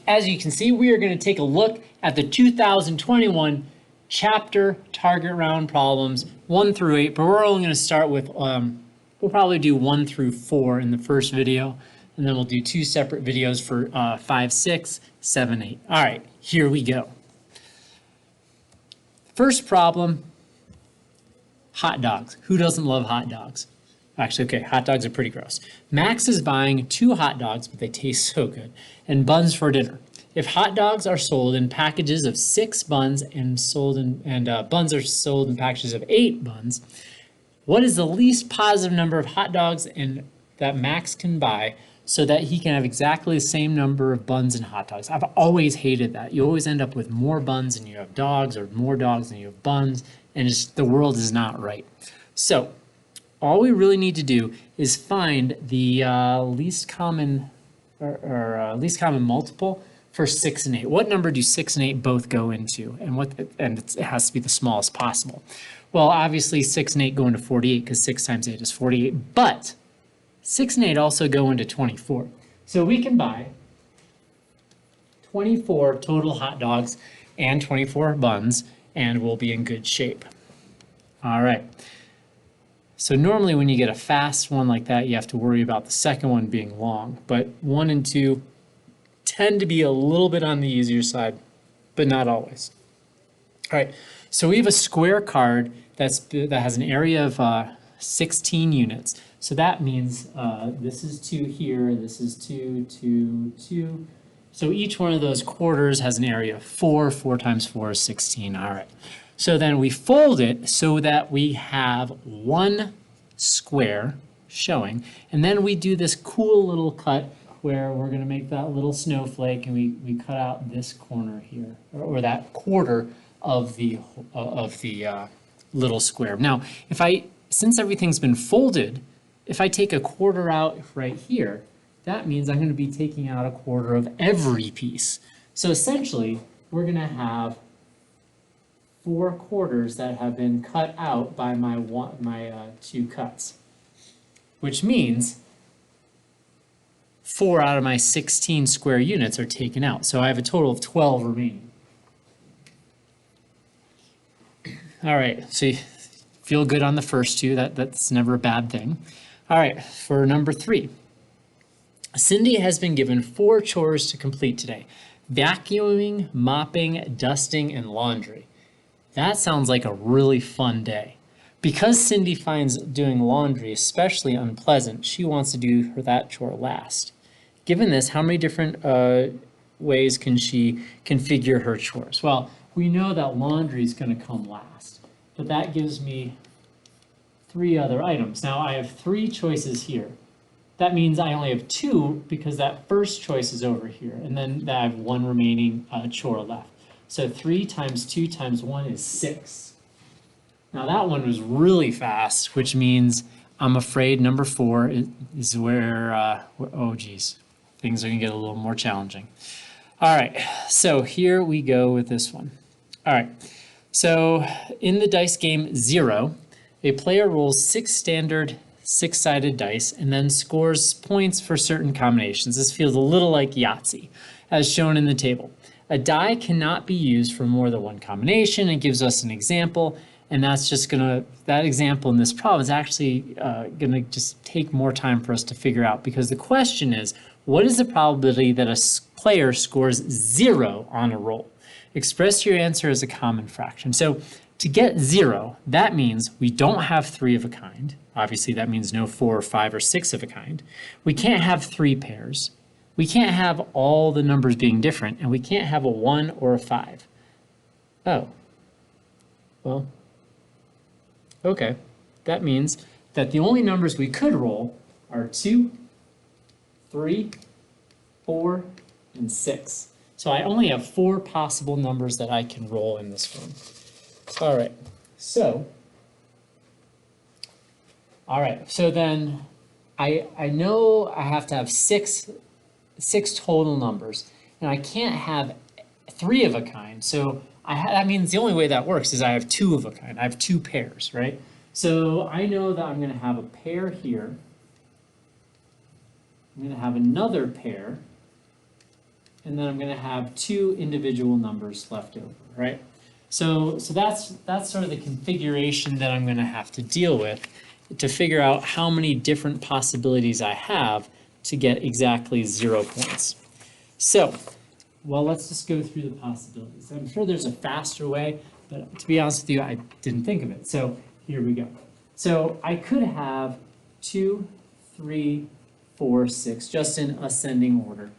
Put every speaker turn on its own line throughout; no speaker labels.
as you can see, we are going to take a look at the 2021 chapter target round problems 1 through 8, but we're only going to start with, we'll probably do 1 through 4 in the first video, and then we'll do 2 separate videos for 5, 6, 7, 8. All right, here we go. First problem, hot dogs. Who doesn't love hot dogs? Actually, okay, hot dogs are pretty gross. Max is buying 2 hot dogs, but they taste so good, and buns for dinner. If hot dogs are sold in packages of 6 buns and buns are sold in packages of 8 buns, what is the least positive number of hot dogs that Max can buy so that he can have exactly the same number of buns and hot dogs? I've always hated that. You always end up with more buns than you have dogs, or more dogs than you have buns, and the world is not right. So all we really need to do is find the least common multiple for 6 and 8. What number do 6 and 8 both go into? And it has to be the smallest possible. Well, obviously 6 and 8 go into 48 because 6 times 8 is 48, but 6 and 8 also go into 24. So we can buy 24 total hot dogs and 24 buns, and we'll be in good shape. All right. So normally when you get a fast one like that, you have to worry about the second one being long, but 1 and 2 tend to be a little bit on the easier side, but not always. All right, so we have a square card that has an area of 16 units. So that means this is 2 here, this is 2, 2, 2. So each one of those quarters has an area of 4. 4 times 4 is 16. All right. So then we fold it so that we have 1 square showing, and then we do this cool little cut where we're going to make that little snowflake, and we cut out this corner here, or that quarter of the little square. Now, since everything's been folded, if I take a quarter out right here, that means I'm going to be taking out a quarter of every piece. So essentially, we're going to have 4 quarters that have been cut out by my 2 cuts, which means 4 out of my 16 square units are taken out. So I have a total of 12 remaining. All right, so you feel good on the first 2. That's never a bad thing. All right, for number 3. Cindy has been given 4 chores to complete today: vacuuming, mopping, dusting, and laundry. That sounds like a really fun day. Because Cindy finds doing laundry especially unpleasant, she wants to do that chore last. Given this, how many different ways can she configure her chores? Well, we know that laundry is going to come last, but that gives me 3 other items. Now I have 3 choices here. That means I only have 2 because that first choice is over here, and then I have 1 remaining chore left. So 3 times 2 times 1 is 6. Now that one was really fast, which means I'm afraid number 4 is where, oh geez, things are gonna get a little more challenging. All right, so here we go with this one. All right, so in the dice game 0, a player rolls 6 standard 6-sided dice and then scores points for certain combinations. This feels a little like Yahtzee, as shown in the table. A die cannot be used for more than 1 combination. It gives us an example, and that's just that example in this problem is actually gonna just take more time for us to figure out, because the question is, what is the probability that a player scores 0 on a roll? Express your answer as a common fraction. So to get 0, that means we don't have 3 of a kind. Obviously, that means no 4 or 5 or 6 of a kind. We can't have 3 pairs. We can't have all the numbers being different, and we can't have a 1 or a 5. Oh, well, okay. That means that the only numbers we could roll are 2, 3, 4, and 6. So I only have 4 possible numbers that I can roll in this one. All right, so then I know I have to have 6 total numbers, and I can't have 3 of a kind. So that means the only way that works is I have 2 of a kind. I have 2 pairs, right? So I know that I'm going to have a pair here. I'm going to have another pair and then I'm going to have 2 individual numbers left over, right? So that's sort of the configuration that I'm going to have to deal with to figure out how many different possibilities I have to get exactly 0 points. So, well, let's just go through the possibilities. I'm sure there's a faster way, but to be honest with you, I didn't think of it. So here we go. So I could have 2, 3, 4, 6, just in ascending order.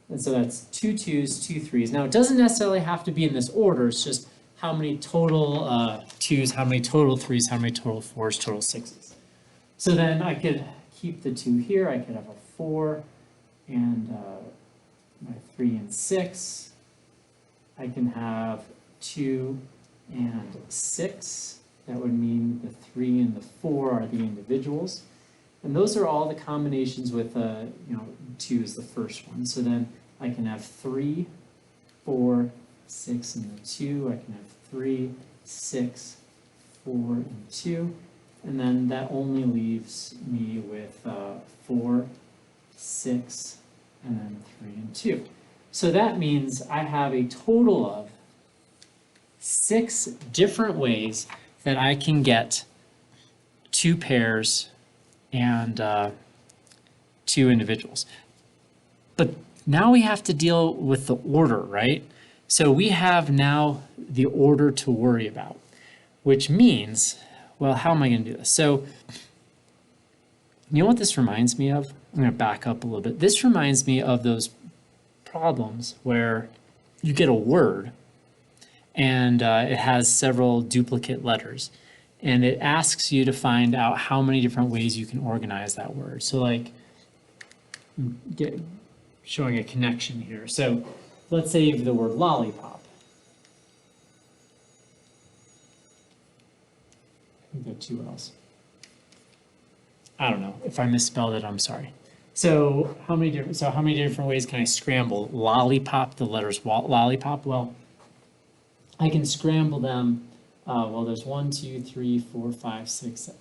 And so that's 2 2s, 2 3s. Now it doesn't necessarily have to be in this order, it's just how many total 2s, how many total 3s, how many total 4s, total 6s. So then I could keep the 2 here, I could have a 4 and my 3 and 6. I can have 2 and 6. That would mean the 3 and the 4 are the individuals. And those are all the combinations with, 2 is the first one. So then I can have 3, 4, 6, and the 2. I can have 3, 6, 4, and 2. And then that only leaves me with 4, 6, and then 3 and 2. So that means I have a total of 6 different ways that I can get 2 pairs and 2 individuals. But now we have to deal with the order, right? So we have now the order to worry about, which means, well, how am I going to do this? So, you know what this reminds me of? I'm going to back up a little bit. This reminds me of those problems where you get a word and it has several duplicate letters. And it asks you to find out how many different ways you can organize that word. So like, showing a connection here. So let's say you have the word lollipop. I think there are 2 L's. I don't know. If I misspelled it, I'm sorry. So how many different ways can I scramble lollipop, the letters lollipop? Well, I can scramble them. Well, there's 1, 2, 3, 4, 5, 6, 7.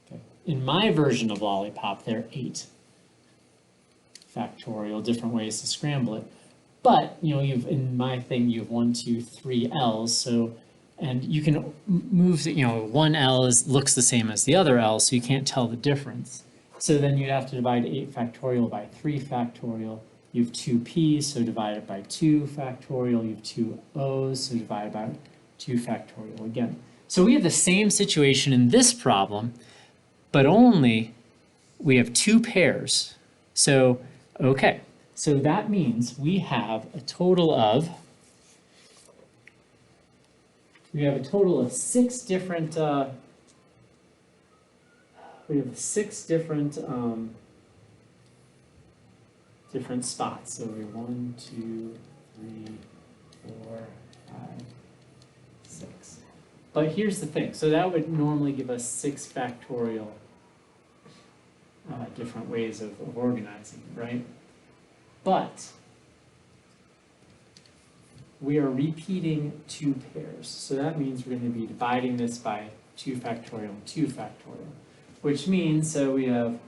Okay. In my version of lollipop, there are 8 factorial different ways to scramble it. But in my thing, you have 1, 2, 3 L's. So, and you can move. One L looks the same as the other L, so you can't tell the difference. So then you'd have to divide 8 factorial by 3 factorial. You have 2 P's, so divide it by 2 factorial. You have 2 O's, so divide it by 2 factorial again. So we have the same situation in this problem, but only we have 2 pairs. So, okay, so that means we have a total of 6 different, different spots. So we have 1, 2, 3, 4, 5, 6. But here's the thing. So that would normally give us 6 factorial different ways of organizing, right? But we are repeating 2 pairs. So that means we're going to be dividing this by 2 factorial and 2 factorial, which means so we have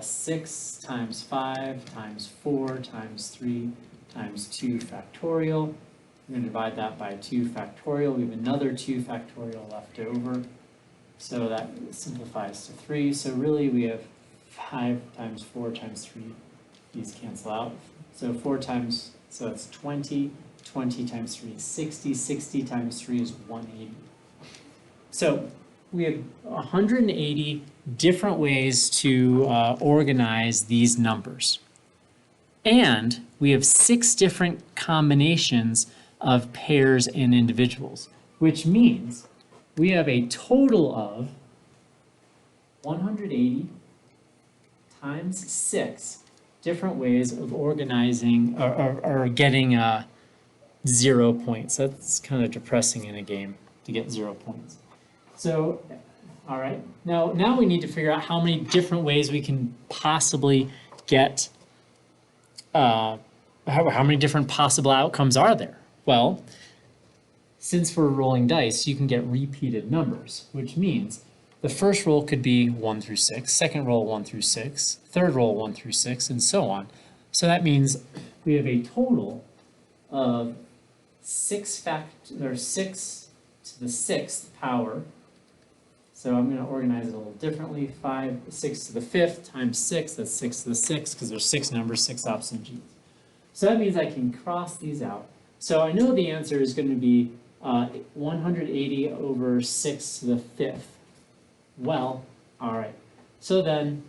6 times 5 times 4 times 3 times 2 factorial. We're going to divide that by 2 factorial. We have another 2 factorial left over. So that simplifies to 3. So really we have 5 times 4 times 3. These cancel out. So 4 times, so it's 20. 20 times 3 is 60. 60 times 3 is 180. So we have 180 different ways to organize these numbers. And we have 6 different combinations of pairs and individuals, which means we have a total of 180 times 6 different ways of organizing or getting 0 points. That's kind of depressing in a game to get 0 points. So, all right, now we need to figure out how many different ways we can possibly get, how many different possible outcomes are there? Well, since we're rolling dice, you can get repeated numbers, which means the first roll could be 1 through 6, second roll 1 through 6, third roll 1 through 6, and so on. So that means we have a total of 6 to the 6th power. So I'm going to organize it a little differently. 6 to the 5th times 6, that's 6 to the 6th, because there's 6 numbers, 6 opps and g's. So that means I can cross these out. So I know the answer is going to be 180 over 6 to the 5th. Well, all right. So then,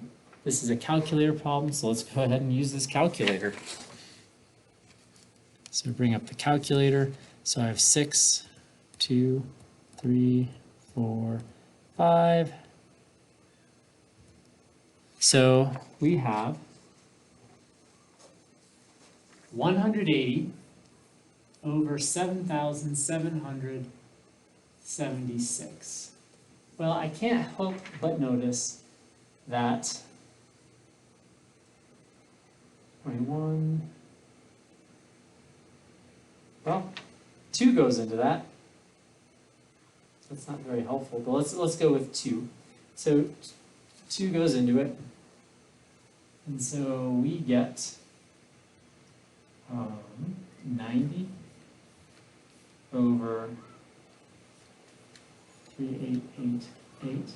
this is a calculator problem, so let's go ahead and use this calculator. So bring up the calculator. So I have 6, 2, 3, 4, 5. So we have 180 over 7,776. Well, I can't help but notice that 21, well, 2 goes into that. That's not very helpful, but let's go with 2. So 2 goes into it, and so we get 90 over 3888.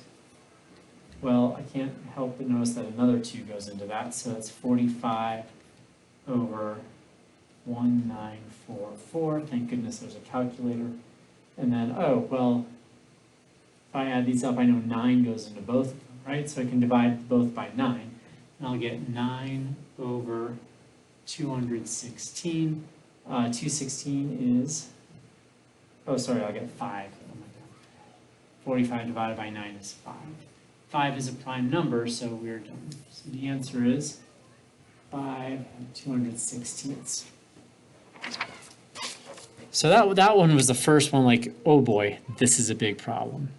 Well, I can't help but notice that another 2 goes into that, so that's 45 over 1944. Thank goodness there's a calculator. And then, oh, well, if I add these up, I know 9 goes into both of them, right? So I can divide both by 9, and I'll get 9 over 216. 216 is, oh, sorry, I'll get 5. Oh my God. 45 divided by 9 is 5. 5 is a prime number, so we're done. So the answer is 5 216ths. So that one was the first one, like, oh boy, this is a big problem.